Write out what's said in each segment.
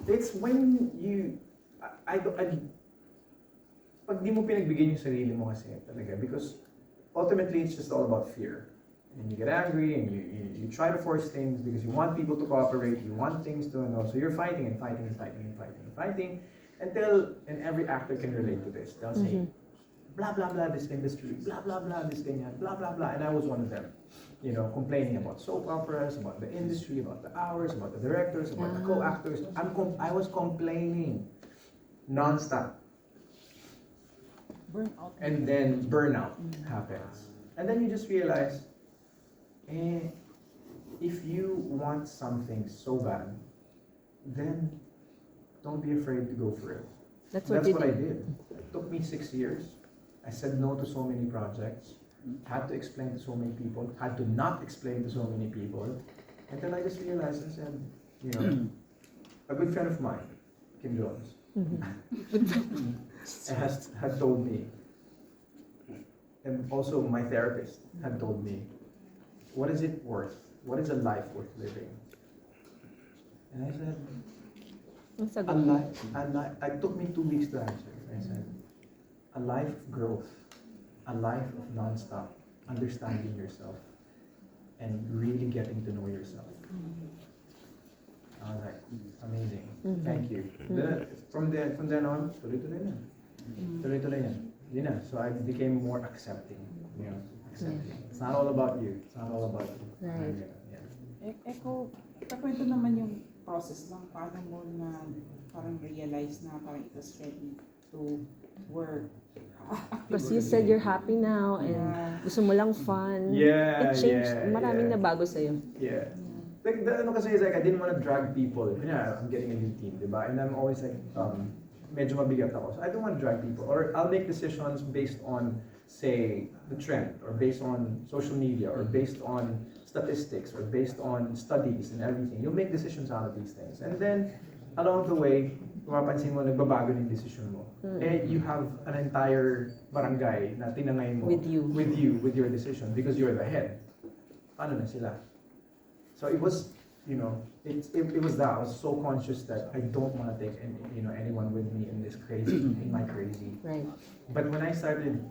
It's when you, pag di mo pinagbigyan yung sarili mo kasi talaga, because ultimately it's just all about fear. And you get angry and you try to force things because you want people to cooperate, you want things to, and also you're fighting and fighting and fighting and fighting and fighting until, and every actor can relate to this, they'll say, blah blah blah this industry, blah blah blah this ganyan, blah blah blah, and I was one of them. You know, complaining about soap operas, about the industry, about the hours, about the directors, about the co-actors. I was complaining non-stop. Burnout. And then burnout happens. And then you just realize, if you want something so bad, then don't be afraid to go for it. That's That's what what I you did. did. It took me 6 years. I said no to so many projects, had to explain to so many people, had to not explain to so many people, until I just realized and said, you know, a good friend of mine, Kim Jones, had told me, and also my therapist had told me, what is it worth? What is a life worth living? And I said, That's a a good life, it took me 2 weeks to answer. I said, a life of growth, a life of non-stop understanding yourself and really getting to know yourself. I was like, amazing. Thank you. From then on, tuloy-tuloy na. Tuloy-tuloy na. Yun na. So I became more accepting. You know, accepting. It's not all about you. It's not all about you. Right. Yeah. Eko, kakwento naman yung process lang, paano mo na parang realize na parang it was ready to work. Because you said you're happy now and gusto mo lang fun. Yeah, It changed. yeah, Maraming yeah. nabago sa'yo. Yeah. Like, the ano kasi is like, I didn't want to drag people. Yeah, I'm getting a new team, diba? And I'm always like, medyo mabigat ako. So I don't want to drag people. Or I'll make decisions based on, say, the trend, or based on social media, or based on statistics, or based on studies and everything. You'll make decisions out of these things. And then, along the way, mapapansin mo, nagbabago ng decision mo. You have an entire barangay na tinangay mo With you. with your decision, because you're the head. Paano na sila? So it was, you know, it was that. I was so conscious that I don't want to take anyone with me in this crazy, in my crazy. Right. But when I started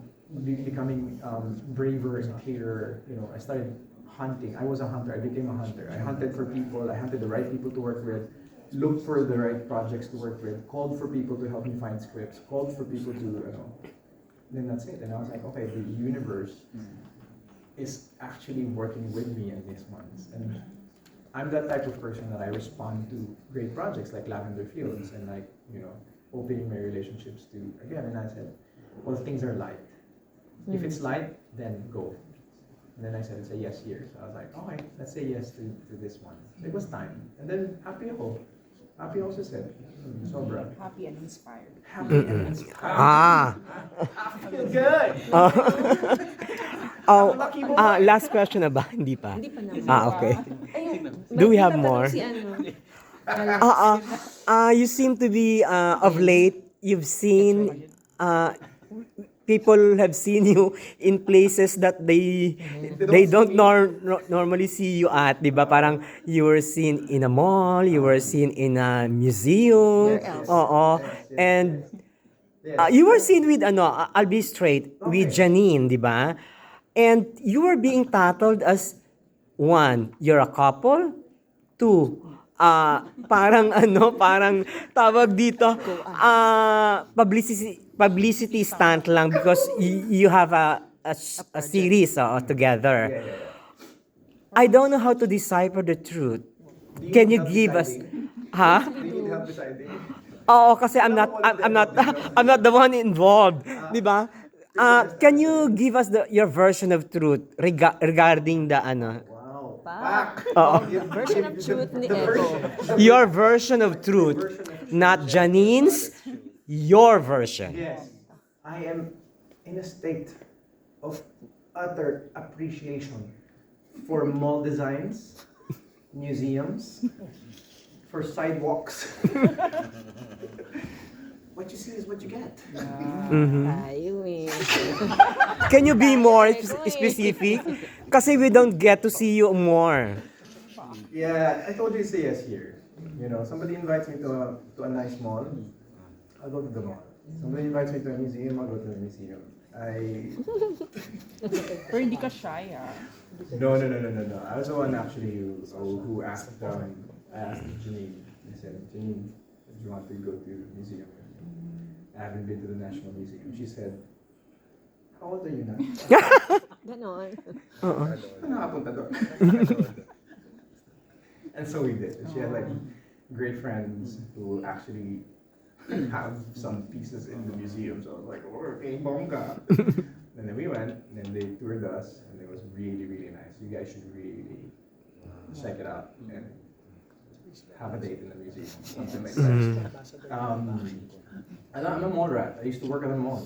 becoming braver and clearer, you know, I started hunting. I was a hunter. I became a hunter. I hunted for people. I hunted the right people to work with. Looked for the right projects to work with. Called for people to help me find scripts. Called for people to, you know. Then that's it. And I was like, okay, the universe is actually working with me in these months. And I'm that type of person that I respond to great projects like Lavender Fields and like, you know, opening my relationships to, again, and I said, well, things are light. If it's light, then go. And then I said, it's a yes here. So I was like, okay, let's say yes to this one. It was time. And then happy ako. Happy also said, sobra. Happy and inspired. Happy and inspired. Ah. I feel good. Last question na ba? Hindi pa. Hindi pa naman. Okay. Ayun, Do we may have tatanong more? Si ano. You seem to be, of late, you've seen, people have seen you in places that they don't normally see you at, di ba? Parang you were seen in a mall, you were seen in a museum. Where else? Oo. And you were seen with, I'll be straight, with Janine, di ba? And you were being titled as, one, you're a couple. Two, parang parang tawag dito, publicity stunt lang because you have a series together. I don't know how to decipher the truth. Can you give us, ha? Do you need help deciding? Oo, kasi I'm not the one involved, di ba? Can you give us your version of truth regarding the Wow. Pak. Oo. Version of truth ni Echo. Your version of truth, not Janine's, your version. Yes. I am in a state of utter appreciation for mall designs, museums, for sidewalks. What you see is what you get. Tayo eh. Can you be more specific? Kasi we don't get to see you more. Yeah, I told you to say yes here. You know, somebody invites me to a nice mall, I'll go to the mall. Somebody invites me to a museum, I'll go to the museum. Pero hindi ka shy, No. I was the one actually who asked I asked Janine. I said, Janine, do you want to go to the museum? I haven't been to the National Museum. She said, how old are you now? Ganon. Ano nakapunta doon? And so we did. She had like great friends who actually have some pieces in the museum. So I was like, oh, okay, bongga. And then we went, and then they toured us, and it was really, really nice. You guys should really check it out and have a date in the museum, something like that. I'm a mall rat. I used to work at a mall.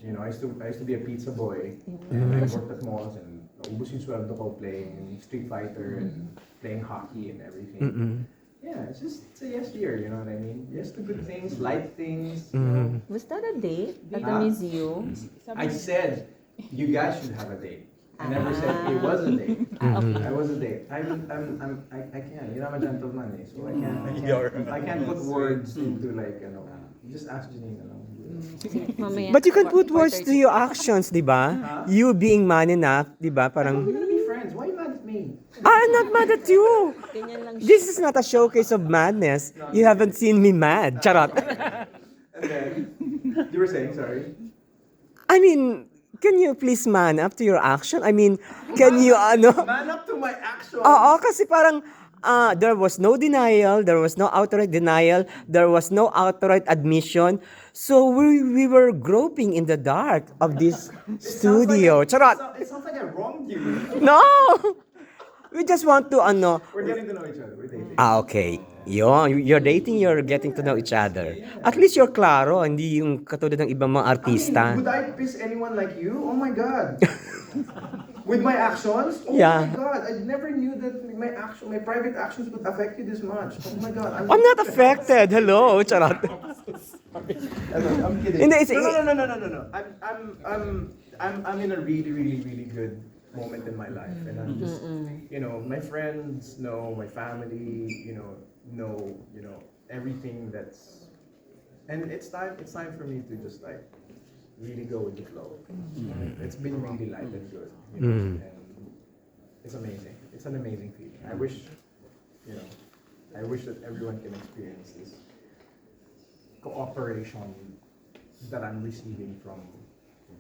You know, I used to be a pizza boy, and I worked at malls, and naubos yung sweldo ko playing Street Fighter and playing hockey and everything. Yeah, it's a yes year, you know what I mean? Yes to good things, light things. You know. Was that a date at the Huh? museum? I said, you guys should have a date. I never said it was a date. I was a date. I can't. You know, I'm a gentleman, so I can't put words into like, you know. Just ask Janine. You know. Mamaya. But you can put words to your actions, di ba? You being man enough, di ba? We're Parang, gonna be friends. Why are you mad at me? I'm not mad at you. Ganyan lang siya. This is not a showcase of madness. You haven't seen me mad. Charot. And then you were saying, sorry. I mean, can you please man up to your action? I mean, can you, ano? Man up to my action. Oo, kasi parang, there was no denial, there was no outright denial, there was no outright admission. So we were groping in the dark of this studio. Charot. It sounds like I wronged you. No! We just want to, ano, We're getting to know each other. We're dating. okay. You're dating, you're getting to know each other. At least you're klaro, hindi yung katulad ng ibang mga artista. Would I piss anyone like you? Oh my God. With my actions? Oh Yeah. my God. I never knew that my private actions would affect you this much. Oh my God. I'm not affected. Hello, charot. I'm kidding. Hindi, it's- No. I'm in a really, really, really good moment in my life, and I'm just, you know, my friends know, my family, know everything that's, and it's time for me to just like really go with the flow. It's been really light and good, you know, and it's amazing. It's an amazing feeling. I wish that everyone can experience this cooperation that I'm receiving from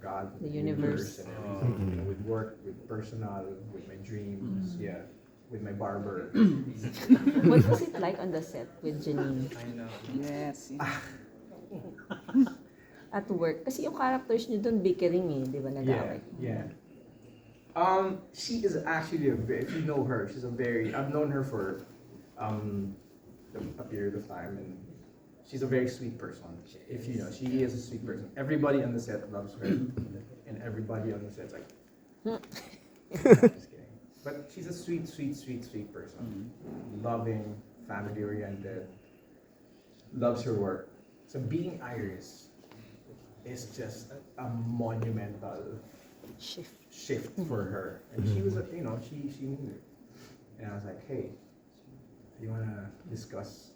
God, The universe. and everything, you know, with work, with personal, with my dreams, with my barber. What was it like on the set with Janine? Yes. At work? Kasi yung characters niyo doon bickering eh, di ba nag-away? Yeah. She is actually if you know her, I've known her for a period of time, and she's a very sweet person. If you know, she is a sweet person. Everybody on the set loves her, and everybody on the set's like, I'm just kidding. But she's a sweet person. Loving, family-oriented, loves her work. So being Iris is just a monumental shift for her. And she was, she knew it. And I was like, hey, you want to discuss,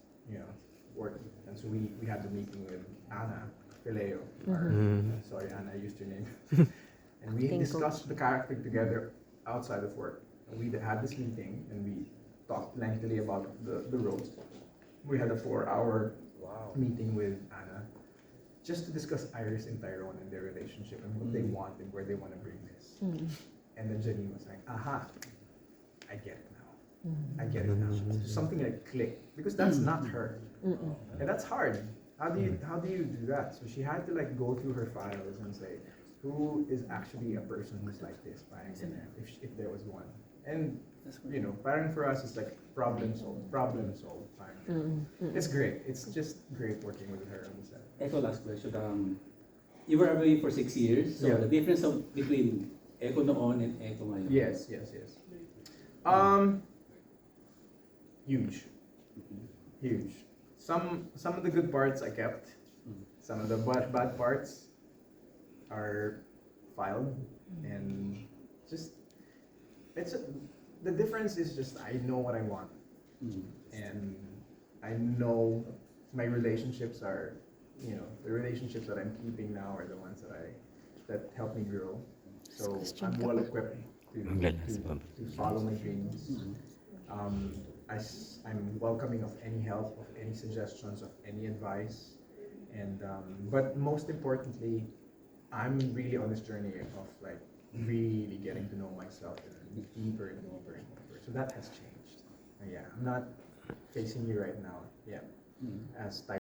work? And so we had the meeting with Anna Fileo. Sorry, Anna, I used your name. And we discussed the character together outside of work. And we had this meeting, and we talked lengthily about the roles. We had a 4-hour meeting with Anna just to discuss Iris and Tyrone and their relationship and what they want and where they want to bring this. And then Janine was like, aha, I get it now. I get it now. Something like clicked, because that's not her. And that's hard. How do you do that? So she had to like go through her files and say, who is actually a person who's like this, if there was one. And parang for us, it's like problem solved. It's great. It's just great working with her on the set. Echo, last question. You were away for 6 years, so Yeah. the difference between Echo noon and Echo ngayon. Yes. Huge. Some of the good parts I kept. Some of the bad parts are filed, and just the difference is just I know what I want, and I know my relationships are, the relationships that I'm keeping now are the ones that help me grow. So I'm well equipped to follow my dreams. I'm welcoming of any help, of any suggestions, of any advice, and but most importantly, I'm really on this journey of like really getting to know myself deeper and deeper and deeper. So that has changed. Yeah, I'm not facing you right now. Yeah, as